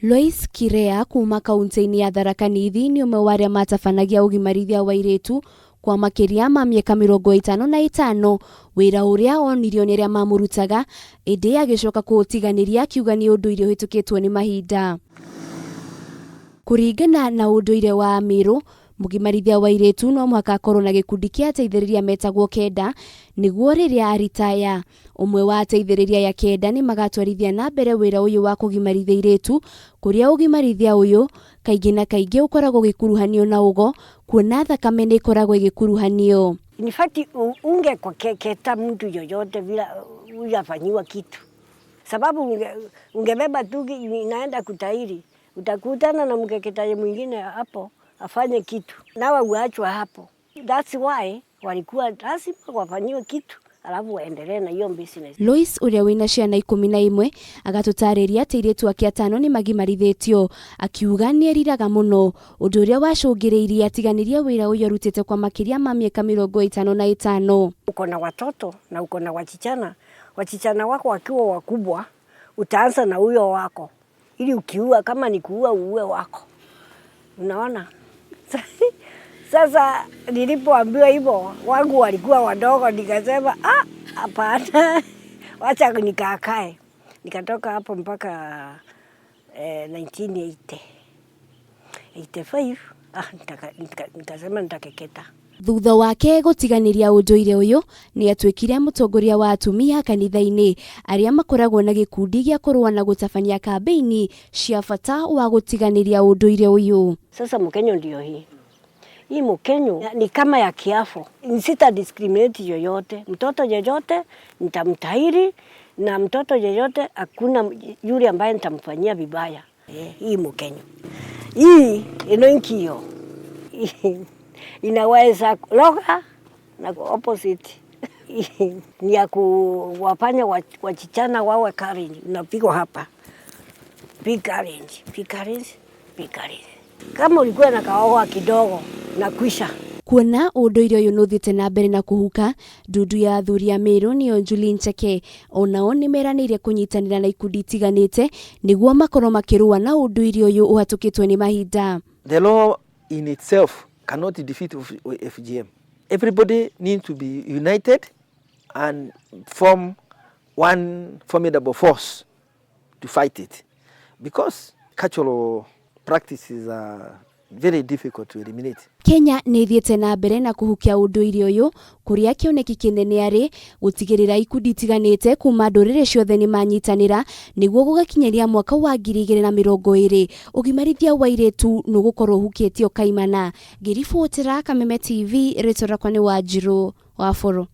Lois Kirea kuma kaunti-ini ya Tharaka Nithi ni umwe wa aria matabanagia ugimarithia wa airitu kwa makiria ma miaka 55 wira uria onirio ni aria mamurutaga indi agicoka kuutiganiria akiuga ni unduire uhitukitwo ni mahinda. Kuringana na unduire wa Amiru, mugimarithia wa airitu no mwaka akorwo na gikundi kia ateithĩrĩria metagwo Kenda niguo riria aritaya. Umwe wa ateithĩrĩria ya Kenda ni magatwarithia na mbere wira uyu wa kugimarithia airitu, kuria ugimarithia uyu kaingi na kaingi ukoragwo gikuruhanio na ugo, kuona thakame ni ikoragwo igikuruhanio. In fact ungekwa keta mtu yoyote bila hujafanyiwa kitu, sababu ungebeba tu inaenda kutairi, utakutana na mkeketaji mwingine hapo afanye kitu nawe uachwa hapo. That's why walikuwa lazima wafanyiwe kitu alafu waendelee na hiyo business. Lois uria wina ciana 11 agatutariria ati airitu ake 5 ni magimarithitio, akiuga ni eriraga muno undu uria wacungiriirie atiganirie wira uyu arutite kwa makiria ma miaka 55. Uko na watoto na uko na wachichana wako wakiwa wakubwa, utaanza na huyo wako ili ukiua, kama ni kuua uue wako, unaona. Sasa nilipoambiwa hivyo, wangu walikuwa wadogo, nikasema hapana, wacha nikakae. Nikatoka hapo mpaka 1985 nikasema nitakeketa. Thutha wake gutiganiria unduire uyu ni atwikire mutongoria wa atumia kanitha-ini aria makoragwo na gikundi gia kurwa na gutabania kambeini cia bata wa gutiganiria unduire uyu. Sasa Mkenya ndio hii Mkenya ni kama ya kiafo, nisita discriminate yoyote, mtoto yeyote nitamtahiri, na mtoto yeyote hakuna yule ambaye nitamfanyia vibaya. Hii Mkenya hii inoinkio inaweza loga na opposite ni ya kuwafanya wachichana wawe courage. Unapigwa hapa, big courage. Kama ulikuwa na kaoga kidogo na kwisha. Kuona unduire uyu nuthite na mbere na kuhuka, ndundu ya athuri a Miru ni Julie Ncheke onao ni meranire kunyitanira na ikundi tiganite niguo makorwo makirua na unduire uyu uhatukitwe ni mahinda. The law in itself cannot defeat FGM. Everybody needs to be united and form one formidable force to fight it, because cultural practices are very difficult to eliminate. Kenya ni thiete na mbere na kuhukia unduire uyu kuria kioneki kinene ari gutigirira ikundi tiganite kuma ndurire ciothe ni manyitanira niguo gugakinyeria mwaka wa 2020 ugimarithia wa airitu nugukorwo hukitio kaimana. Ngiribotera Kameme TV, ritora kwani Wanjiru Wafuru.